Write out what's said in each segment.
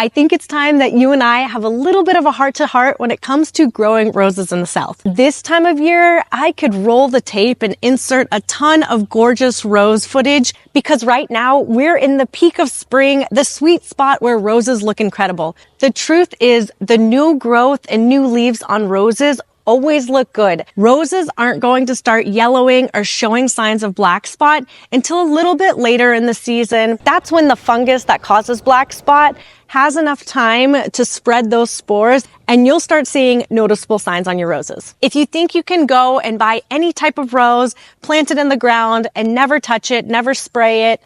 I think it's time that you and I have a little bit of a heart-to-heart when it comes to growing roses in the South. This time of year, I could roll the tape and insert a ton of gorgeous rose footage because right now we're in the peak of spring, the sweet spot where roses look incredible. The truth is the new growth and new leaves on roses always look good. Roses aren't going to start yellowing or showing signs of black spot until a little bit later in the season. That's when the fungus that causes black spot has enough time to spread those spores and you'll start seeing noticeable signs on your roses. If you think you can go and buy any type of rose, plant it in the ground and never touch it, never spray it,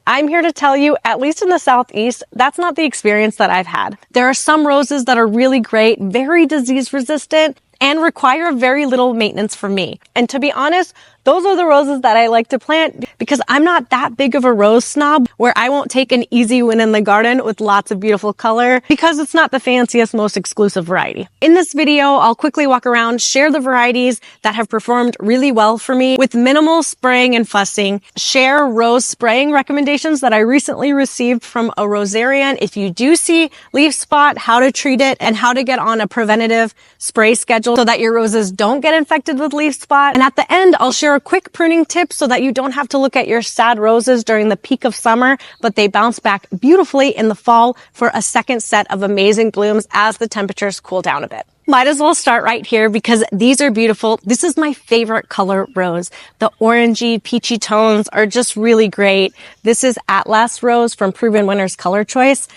I'm here to tell you, at least in the Southeast, that's not the experience that I've had. There are some roses that are really great, very disease resistant, and require very little maintenance from me. And to be honest, those are the roses that I like to plant because I'm not that big of a rose snob where I won't take an easy win in the garden with lots of beautiful color because it's not the fanciest, most exclusive variety. In this video, I'll quickly walk around, share the varieties that have performed really well for me with minimal spraying and fussing, share rose spraying recommendations that I recently received from a rosarian. If you do see leaf spot, how to treat it and how to get on a preventative spray schedule so that your roses don't get infected with leaf spot. And at the end, I'll share a quick pruning tip so that you don't have to look at your sad roses during the peak of summer, but they bounce back beautifully in the fall for a second set of amazing blooms as the temperatures cool down a bit. Might as well start right here because these are beautiful. This is my favorite color rose. The orangey, peachy tones are just really great. This is Atlas Rose from Proven Winners Color Choice.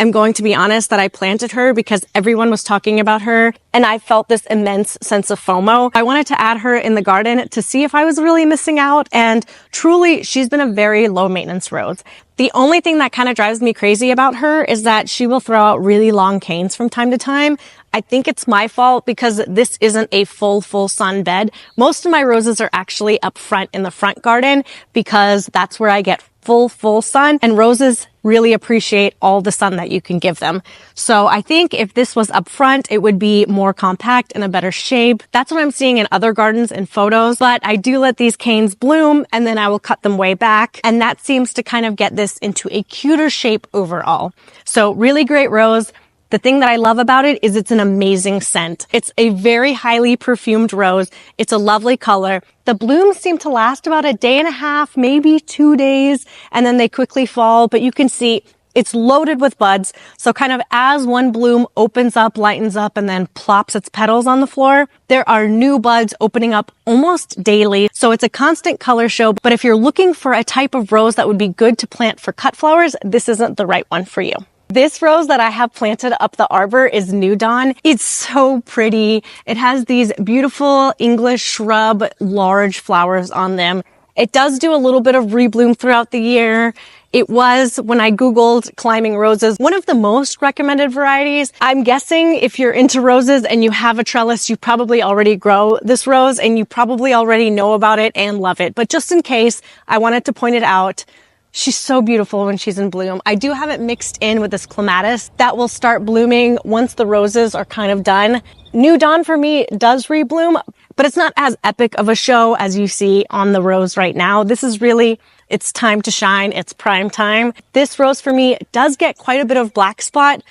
I'm going to be honest that I planted her because everyone was talking about her and I felt this immense sense of FOMO. I wanted to add her in the garden to see if I was really missing out, and truly she's been a very low maintenance rose. The only thing that kind of drives me crazy about her is that she will throw out really long canes from time to time. I think it's my fault because this isn't a full sun bed. Most of my roses are actually up front in the front garden because that's where I get full sun, and roses really appreciate all the sun that you can give them. So I think if this was up front, it would be more compact and a better shape. That's what I'm seeing in other gardens and photos, but I do let these canes bloom and then I will cut them way back. And that seems to kind of get this into a cuter shape overall. So really great rose. The thing that I love about it is it's an amazing scent. It's a very highly perfumed rose. It's a lovely color. The blooms seem to last about a day and a half, maybe 2 days, and then they quickly fall. But you can see it's loaded with buds. So kind of as one bloom opens up, lightens up, and then plops its petals on the floor, there are new buds opening up almost daily. So it's a constant color show. But if you're looking for a type of rose that would be good to plant for cut flowers, this isn't the right one for you. This rose that I have planted up the arbor is New Dawn. It's so pretty. It has these beautiful English shrub, large flowers on them. It does do a little bit of rebloom throughout the year. It was, when I Googled climbing roses, one of the most recommended varieties. I'm guessing if you're into roses and you have a trellis, you probably already grow this rose and you probably already know about it and love it. But just in case, I wanted to point it out. She's so beautiful when she's in bloom. I do have it mixed in with this clematis that will start blooming once the roses are kind of done. New Dawn for me does rebloom, but it's not as epic of a show as you see on the rose right now. This is really, it's time to shine. It's prime time. This rose for me does get quite a bit of black spot.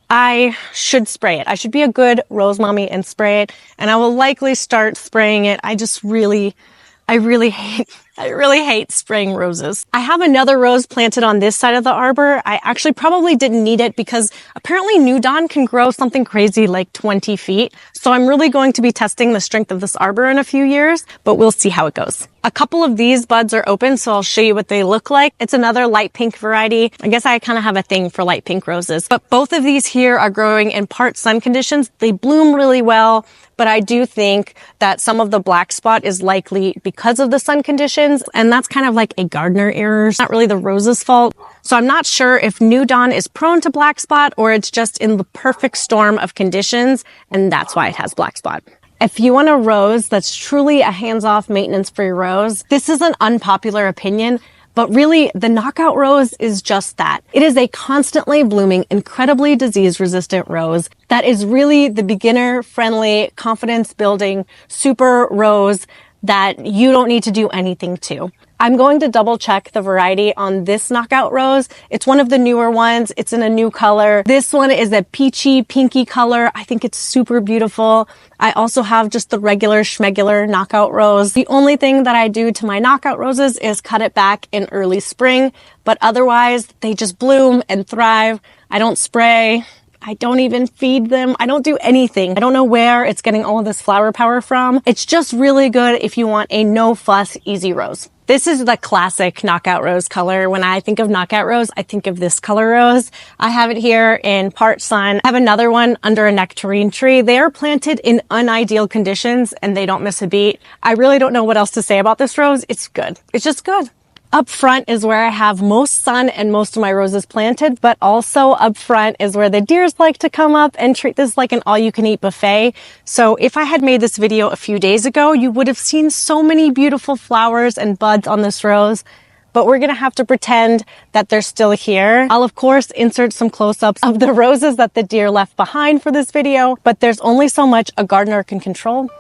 I should spray it. I should be a good rose mommy and spray it, and I will likely start spraying it. I really hate spraying roses. I have another rose planted on this side of the arbor. I actually probably didn't need it because apparently New Dawn can grow something crazy like 20 feet. So I'm really going to be testing the strength of this arbor in a few years, but we'll see how it goes. A couple of these buds are open, so I'll show you what they look like. It's another light pink variety. I guess I kind of have a thing for light pink roses, but both of these here are growing in part sun conditions. They bloom really well, but I do think that some of the black spot is likely because of the sun conditions, and that's kind of like a gardener error. It's not really the rose's fault. So I'm not sure if New Dawn is prone to black spot or it's just in the perfect storm of conditions, and that's why it has black spot. If you want a rose that's truly a hands-off maintenance-free rose, this is an unpopular opinion, but really the knockout rose is just that. It is a constantly blooming, incredibly disease-resistant rose that is really the beginner-friendly, confidence-building, super rose that you don't need to do anything to. I'm going to double check the variety on this knockout rose. It's one of the newer ones. It's in a new color. This one is a peachy pinky color. I think it's super beautiful. I also have just the regular schmegular knockout rose. The only thing that I do to my knockout roses is cut it back in early spring, but otherwise they just bloom and thrive. I don't spray. I don't even feed them. I don't do anything. I don't know where it's getting all of this flower power from. It's just really good if you want a no fuss, easy rose. This is the classic knockout rose color. When I think of knockout rose, I think of this color rose. I have it here in part sun. I have another one under a nectarine tree. They are planted in unideal conditions and they don't miss a beat. I really don't know what else to say about this rose. It's good. It's just good. Up front is where I have most sun and most of my roses planted, but also up front is where the deers like to come up and treat this like an all-you-can-eat buffet. So if I had made this video a few days ago, you would have seen so many beautiful flowers and buds on this rose, but we're gonna have to pretend that they're still here. I'll of course insert some close-ups of the roses that the deer left behind for this video, but there's only so much a gardener can control.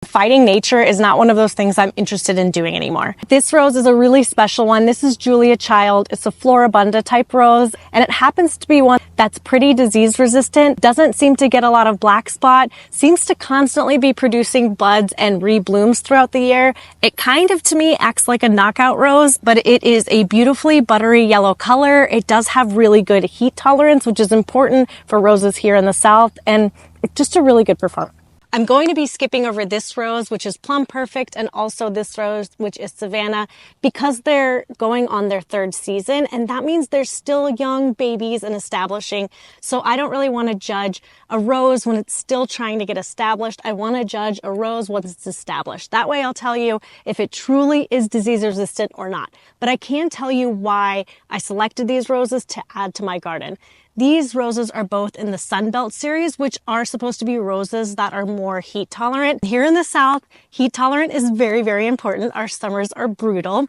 Fighting nature is not one of those things I'm interested in doing anymore. This rose is a really special one. This is Julia Child. It's a Floribunda type rose, and it happens to be one that's pretty disease resistant, doesn't seem to get a lot of black spot, seems to constantly be producing buds and reblooms throughout the year. It kind of, to me, acts like a knockout rose, but it is a beautifully buttery yellow color. It does have really good heat tolerance, which is important for roses here in the South, and it's just a really good performer. I'm going to be skipping over this rose, which is Plum Perfect, and also this rose, which is Savannah, because they're going on their third season, and that means they're still young babies and establishing. So I don't really want to judge a rose when it's still trying to get established. I want to judge a rose once it's established. That way I'll tell you if it truly is disease resistant or not. But I can tell you why I selected these roses to add to my garden. These roses are both in the Sunbelt series, which are supposed to be roses that are more heat tolerant. Here in the South, heat tolerant is very, very important. Our summers are brutal.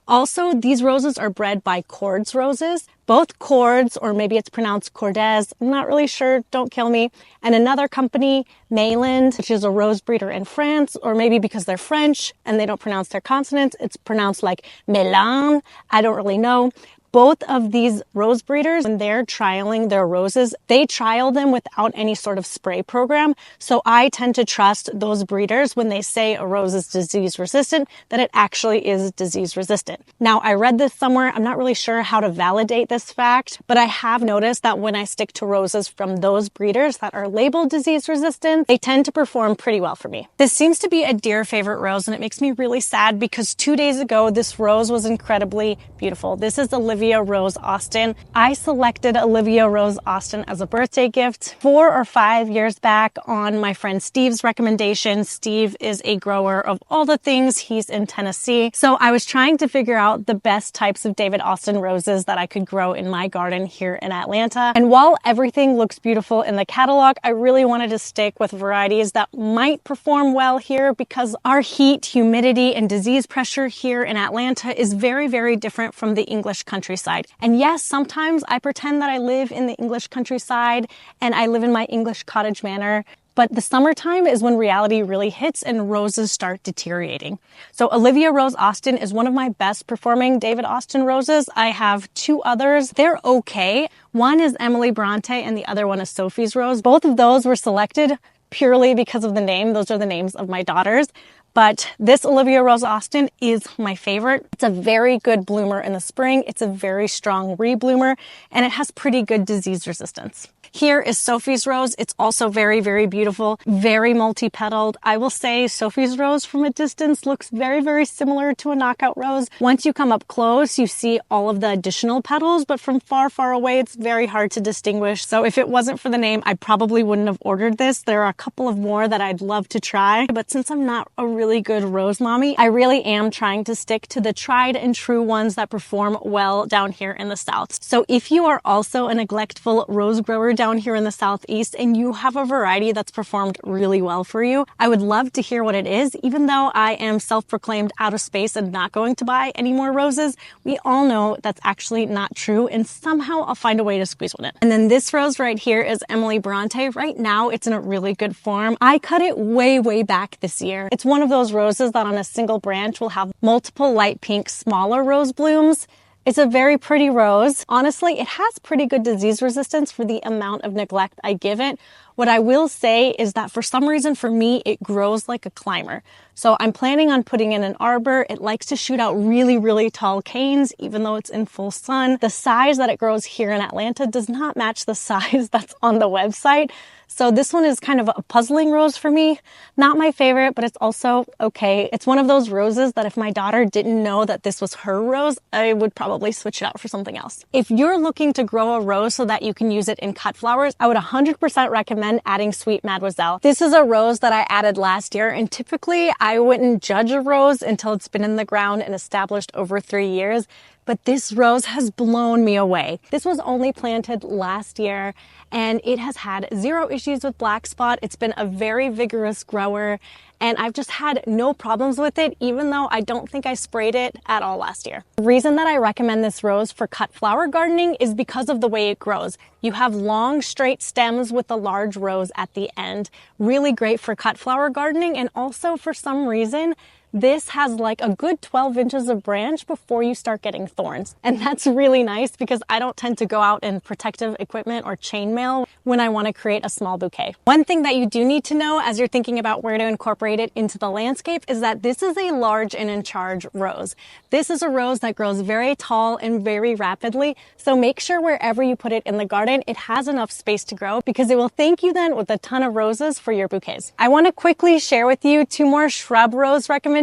Also, these roses are bred by Cordes roses. Both Cordes, or maybe it's pronounced Cordes, I'm not really sure, don't kill me, and another company, Mayland, which is a rose breeder in France, or maybe because they're French and they don't pronounce their consonants, it's pronounced like Mélan. I don't really know. Both of these rose breeders, when they're trialing their roses, they trial them without any sort of spray program. So I tend to trust those breeders when they say a rose is disease resistant, that it actually is disease resistant. Now, I read this somewhere. I'm not really sure how to validate this fact, but I have noticed that when I stick to roses from those breeders that are labeled disease resistant, they tend to perform pretty well for me. This seems to be a deer favorite rose, and it makes me really sad because 2 days ago, this rose was incredibly beautiful. This is Olivia Rose Austin. I selected Olivia Rose Austin as a birthday gift 4 or 5 years back on my friend Steve's recommendation. Steve is a grower of all the things. He's in Tennessee. So I was trying to figure out the best types of David Austin roses that I could grow in my garden here in Atlanta. And while everything looks beautiful in the catalog, I really wanted to stick with varieties that might perform well here because our heat, humidity, and disease pressure here in Atlanta is very, very different from the English countryside. And yes, sometimes I pretend that I live in the English countryside and I live in my English cottage manor, but the summertime is when reality really hits and roses start deteriorating. So Olivia Rose Austin is one of my best performing David Austin roses. I have 2 others. They're okay. One is Emily Bronte and the other one is Sophie's Rose. Both of those were selected purely because of the name. Those are the names of my daughters. But this Olivia Rose Austin is my favorite. It's a very good bloomer in the spring. It's a very strong rebloomer, and it has pretty good disease resistance. Here is Sophie's Rose. It's also very, very beautiful, very multi-petaled. I will say Sophie's Rose from a distance looks very, very similar to a knockout rose. Once you come up close, you see all of the additional petals, but from far, far away, it's very hard to distinguish. So if it wasn't for the name, I probably wouldn't have ordered this. There are a couple of more that I'd love to try, but since I'm not a really good rose mommy, I really am trying to stick to the tried and true ones that perform well down here in the South. So if you are also a neglectful rose grower down here in the Southeast and you have a variety that's performed really well for you, I would love to hear what it is. Even though I am self-proclaimed out of space and not going to buy any more roses, we all know that's actually not true, and somehow I'll find a way to squeeze one in. And then this rose right here is Emily Bronte. Right now it's in a really good form. I cut it way back this year. It's one of those roses that on a single branch will have multiple light pink smaller rose blooms. It's a very pretty rose. Honestly, it has pretty good disease resistance for the amount of neglect I give it. What I will say is that for some reason for me, it grows like a climber. So I'm planning on putting in an arbor. It likes to shoot out really tall canes, even though it's in full sun. The size that it grows here in Atlanta does not match the size that's on the website. So this one is kind of a puzzling rose for me. Not my favorite, but it's also okay. It's one of those roses that if my daughter didn't know that this was her rose, I would probably switch it out for something else. If you're looking to grow a rose so that you can use it in cut flowers, I would 100% recommend adding Sweet Madmoiselle. This is a rose that I added last year, and typically I wouldn't judge a rose until it's been in the ground and established over 3 years. But this rose has blown me away. This was only planted last year and it has had 0 issues with blackspot. It's been a very vigorous grower and I've just had no problems with it, even though I don't think I sprayed it at all last year. The reason that I recommend this rose for cut flower gardening is because of the way it grows. You have long straight stems with a large rose at the end. Really great for cut flower gardening, and also for some reason, this has like a good 12 inches of branch before you start getting thorns. And that's really nice because I don't tend to go out in protective equipment or chainmail when I want to create a small bouquet. One thing that you do need to know as you're thinking about where to incorporate it into the landscape is that this is a large and in charge rose. This is a rose that grows very tall and very rapidly. So make sure wherever you put it in the garden, it has enough space to grow because it will thank you then with a ton of roses for your bouquets. I want to quickly share with you 2 more shrub rose recommendations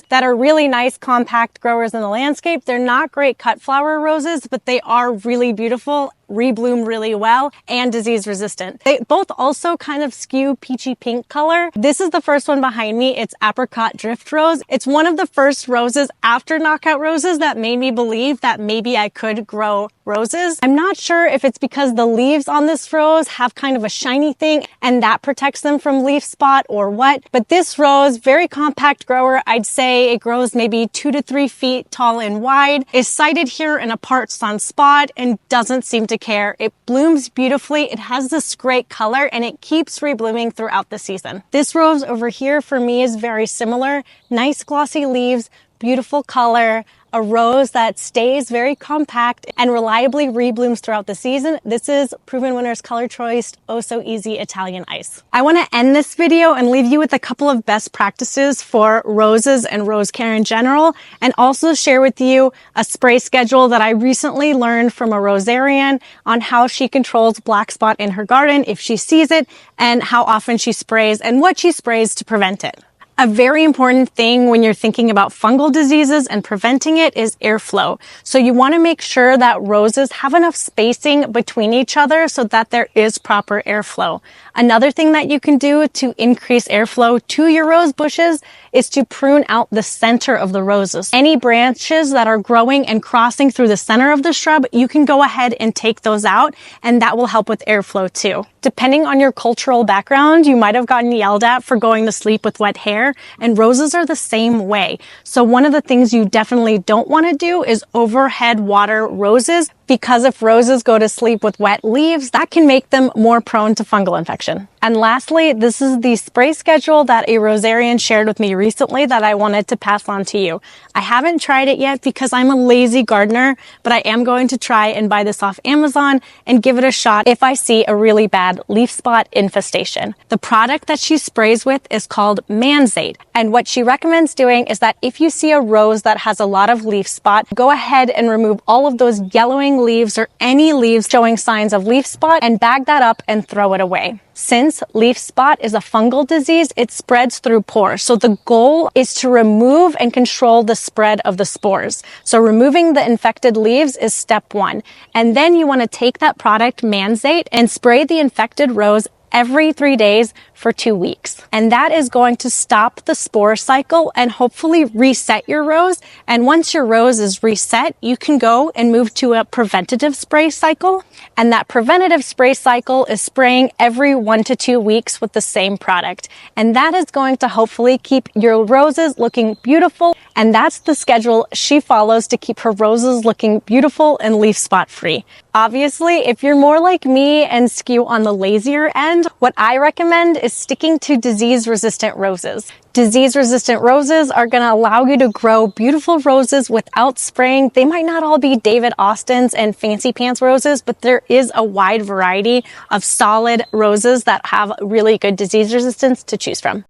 that are really nice compact growers in the landscape. They're not great cut flower roses, but they are really beautiful, rebloom really well, and disease resistant. They both also kind of skew peachy pink color. This is the first one behind me. It's Apricot Drift Rose. It's one of the first roses after knockout roses that made me believe that maybe I could grow roses. I'm not sure if it's because the leaves on this rose have kind of a shiny thing and that protects them from leaf spot or what, but this rose, very compact grower. I'd say it grows maybe 2 to 3 feet tall and wide, is sited here in a part sun spot and doesn't seem to care. It blooms beautifully. It has this great color and it keeps reblooming throughout the season. This rose over here for me is very similar. Nice glossy leaves, beautiful color, a rose that stays very compact and reliably reblooms throughout the season. This is Proven Winner's Color Choice Oh So Easy Italian Ice. I want to end this video and leave you with a couple of best practices for roses and rose care in general, and also share with you a spray schedule that I recently learned from a rosarian on how she controls blackspot in her garden if she sees it, and how often she sprays and what she sprays to prevent it. A very important thing when you're thinking about fungal diseases and preventing it is airflow. So you want to make sure that roses have enough spacing between each other so that there is proper airflow. Another thing that you can do to increase airflow to your rose bushes is to prune out the center of the roses. Any branches that are growing and crossing through the center of the shrub, you can go ahead and take those out, and that will help with airflow too. Depending on your cultural background, you might have gotten yelled at for going to sleep with wet hair, and roses are the same way. So one of the things you definitely don't want to do is overhead water roses, because if roses go to sleep with wet leaves, that can make them more prone to fungal infection. And lastly, this is the spray schedule that a rosarian shared with me recently that I wanted to pass on to you. I haven't tried it yet because I'm a lazy gardener, but I am going to try and buy this off Amazon and give it a shot if I see a really bad leaf spot infestation. The product that she sprays with is called Manzate. And what she recommends doing is that if you see a rose that has a lot of leaf spot, go ahead and remove all of those yellowing leaves or any leaves showing signs of leaf spot and bag that up and throw it away. Since leaf spot is a fungal disease, it spreads through pores. So the goal is to remove and control the spread of the spores. So removing the infected leaves is step 1. And then you want to take that product, Manzate, and spray the infected rose every 3 days for 2 weeks. And that is going to stop the spore cycle and hopefully reset your rose. And once your rose is reset, you can go and move to a preventative spray cycle. And that preventative spray cycle is spraying every 1 to 2 weeks with the same product. And that is going to hopefully keep your roses looking beautiful. And that's the schedule she follows to keep her roses looking beautiful and leaf spot free. Obviously, if you're more like me and skew on the lazier end, what I recommend is sticking to disease-resistant roses. Disease-resistant roses are going to allow you to grow beautiful roses without spraying. They might not all be David Austins and fancy pants roses, but there is a wide variety of solid roses that have really good disease resistance to choose from.